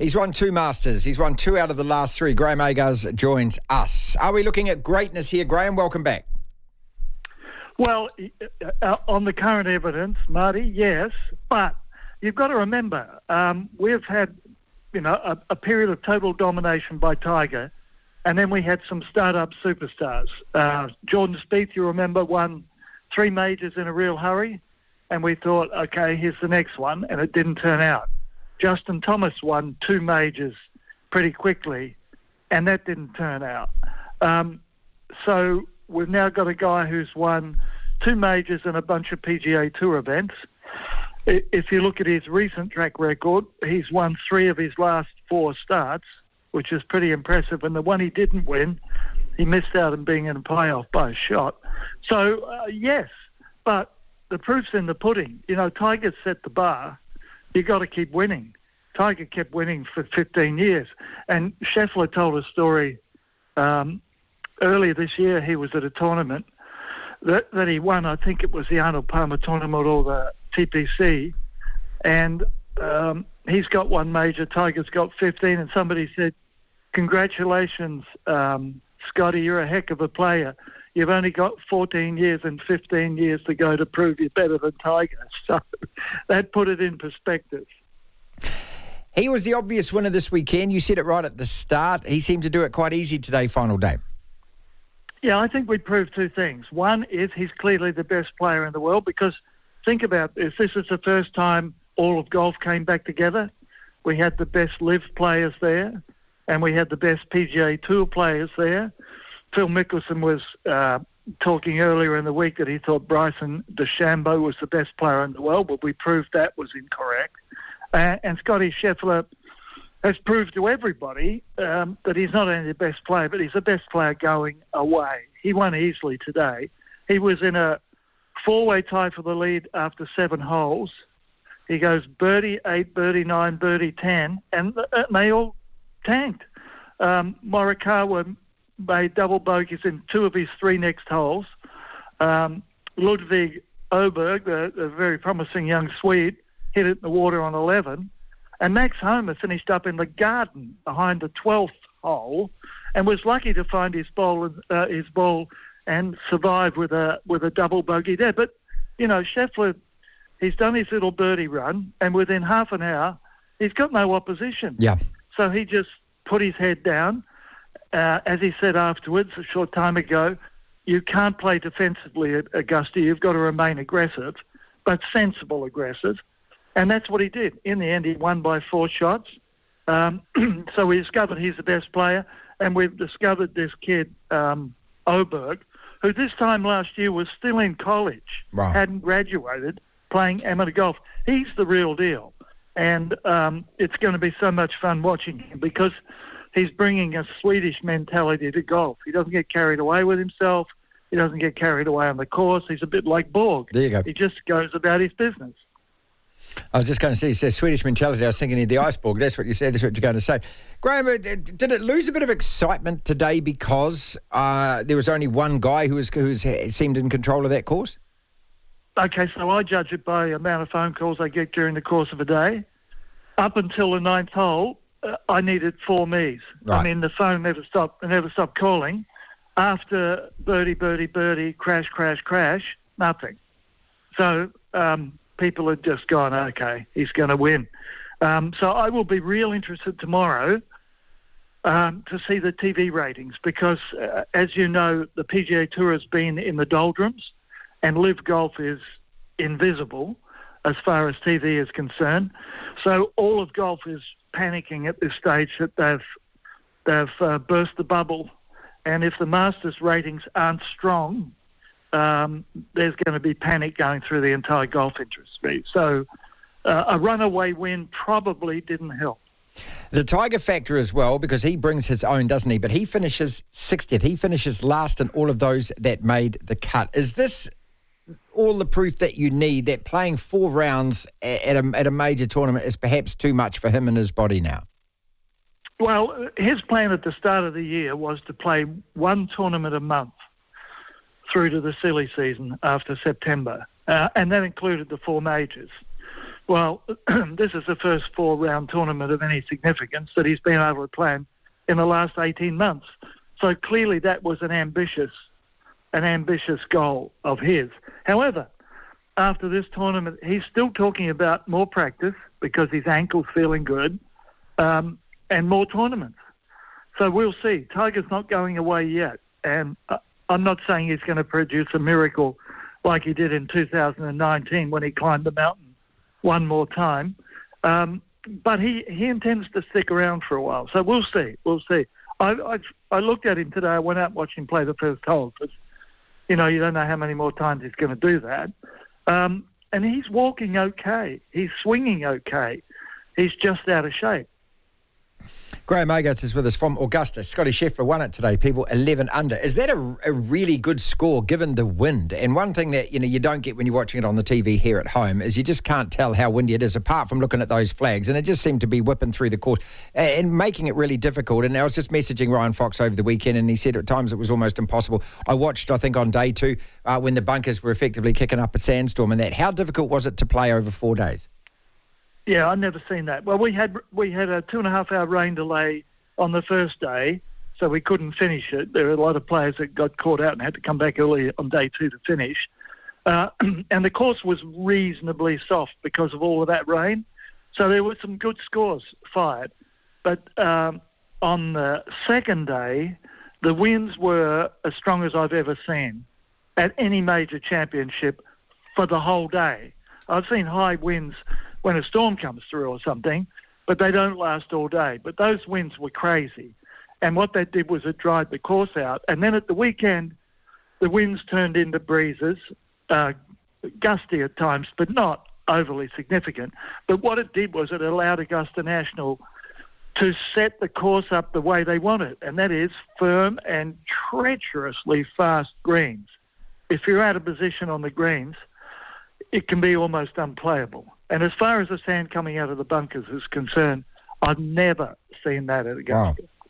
He's won 2 Masters. He's won 2 out of the last 3. Graeme Agars joins us. Are we looking at greatness here, Graeme? Welcome back. Well, on the current evidence, Marty, yes. But you've got to remember, we've had, a period of total domination by Tiger, and then we had some start-up superstars. Jordan Spieth, you remember, won 3 majors in a real hurry, and we thought, okay, here's the next one, and it didn't turn out. Justin Thomas won 2 majors pretty quickly, and that didn't turn out. So we've now got a guy who's won 2 majors and a bunch of PGA Tour events. If you look at his recent track record, he's won 3 of his last 4 starts, which is pretty impressive. And the one he didn't win, he missed out on being in a playoff by a shot. So, yes, but the proof's in the pudding. Tiger set the bar. You got to keep winning. Tiger kept winning for 15 years. And Scheffler told a story earlier this year. He was at a tournament that he won. I think it was the Arnold Palmer tournament or the TPC. And he's got 1 major. Tiger's got 15. And somebody said, congratulations, Scottie, you're a heck of a player. You've only got 14 years and 15 years to go to prove you're better than Tiger. So that put it in perspective. He was the obvious winner this weekend. You said it right at the start. He seemed to do it quite easy today, final day. Yeah, I think we proved 2 things. One is he's clearly the best player in the world because think about this. This is the first time all of golf came back together. We had the best LIV players there and we had the best PGA Tour players there. Phil Mickelson was talking earlier in the week that he thought Bryson DeChambeau was the best player in the world, but we proved that was incorrect. And Scottie Scheffler has proved to everybody that he's not only the best player, but he's the best player going away. He won easily today. He was in a 4-way tie for the lead after 7 holes. He goes birdie 8, birdie 9, birdie 10, and they all tanked. Morikawa made double bogeys in 2 of his 3 next holes. Ludvig Åberg, the very promising young Swede, hit it in the water on 11. And Max Homa finished up in the garden behind the 12th hole and was lucky to find his ball and survive with a double bogey there. But, Scheffler, he's done his little birdie run, and within half an hour, he's got no opposition. Yeah. So he just put his head down. As he said afterwards, a short time ago, you can't play defensively at Augusta. You've got to remain aggressive, but sensible aggressive. And that's what he did. In the end, he won by 4 shots. So we discovered he's the best player, and we've discovered this kid, Åberg, who this time last year was still in college, wow, hadn't graduated, playing amateur golf. He's the real deal. And it's going to be so much fun watching him because he's bringing a Swedish mentality to golf. He doesn't get carried away with himself. He doesn't get carried away on the course. He's a bit like Borg. There you go. He just goes about his business. I was just going to say, you said Swedish mentality. I was thinking of the iceberg. That's what you said. That's what you're going to say. Graeme, did it lose a bit of excitement today because there was only one guy who seemed in control of that course? Okay, so I judge it by the amount of phone calls I get during the course of a day. Up until the 9th hole, I needed 4 me's. Right. I mean, the phone never stopped calling. After birdie, birdie, birdie, crash, crash, crash, nothing. So people had just gone, okay, he's going to win. So I will be real interested tomorrow to see the TV ratings because, as you know, the PGA Tour has been in the doldrums and LIV Golf is invisible as far as TV is concerned. So all of golf is panicking at this stage that they've burst the bubble. And if the Masters ratings aren't strong, there's going to be panic going through the entire golf industry. So a runaway win probably didn't help. The Tiger factor as well, because he brings his own, doesn't he? But he finishes 60th. He finishes last in all of those that made the cut. Is this all the proof that you need that playing 4 rounds at a major tournament is perhaps too much for him and his body now? Well, his plan at the start of the year was to play 1 tournament a month through to the silly season after September, and that included the 4 majors. Well, this is the first 4-round tournament of any significance that he's been able to plan in the last 18 months. So clearly that was an ambitious goal of his. However, after this tournament, he's still talking about more practice because his ankle's feeling good, and more tournaments. So we'll see. Tiger's not going away yet, and I'm not saying he's going to produce a miracle like he did in 2019 when he climbed the mountain one more time. But he intends to stick around for a while. So we'll see. We'll see. I looked at him today. I went out and watched him play the first hole because, you don't know how many more times he's going to do that. And he's walking okay. He's swinging okay. He's just out of shape. Graeme Agars is with us from Augusta. Scottie Scheffler won it today, people, 11 under. Is that a really good score given the wind? And one thing that you don't get when you're watching it on the TV here at home is you just can't tell how windy it is apart from looking at those flags. And it just seemed to be whipping through the course and making it really difficult. And I was just messaging Ryan Fox over the weekend, and he said at times it was almost impossible. I watched, I think, on day 2 when the bunkers were effectively kicking up a sandstorm and that. How difficult was it to play over 4 days? Yeah, I've never seen that. Well, we had a 2.5-hour rain delay on the first day, so we couldn't finish it. There were a lot of players that got caught out and had to come back early on day 2 to finish. And the course was reasonably soft because of all of that rain. So there were some good scores fired. But on the second day, the winds were as strong as I've ever seen at any major championship for the whole day. I've seen high winds when a storm comes through or something, but they don't last all day. But those winds were crazy. And what that did was it dried the course out. And then at the weekend, the winds turned into breezes, gusty at times, but not overly significant. But what it did was it allowed Augusta National to set the course up the way they want it, and that is firm and treacherously fast greens. If you're out of position on the greens, it can be almost unplayable. And as far as the sand coming out of the bunkers is concerned, I've never seen that at Augusta. Wow.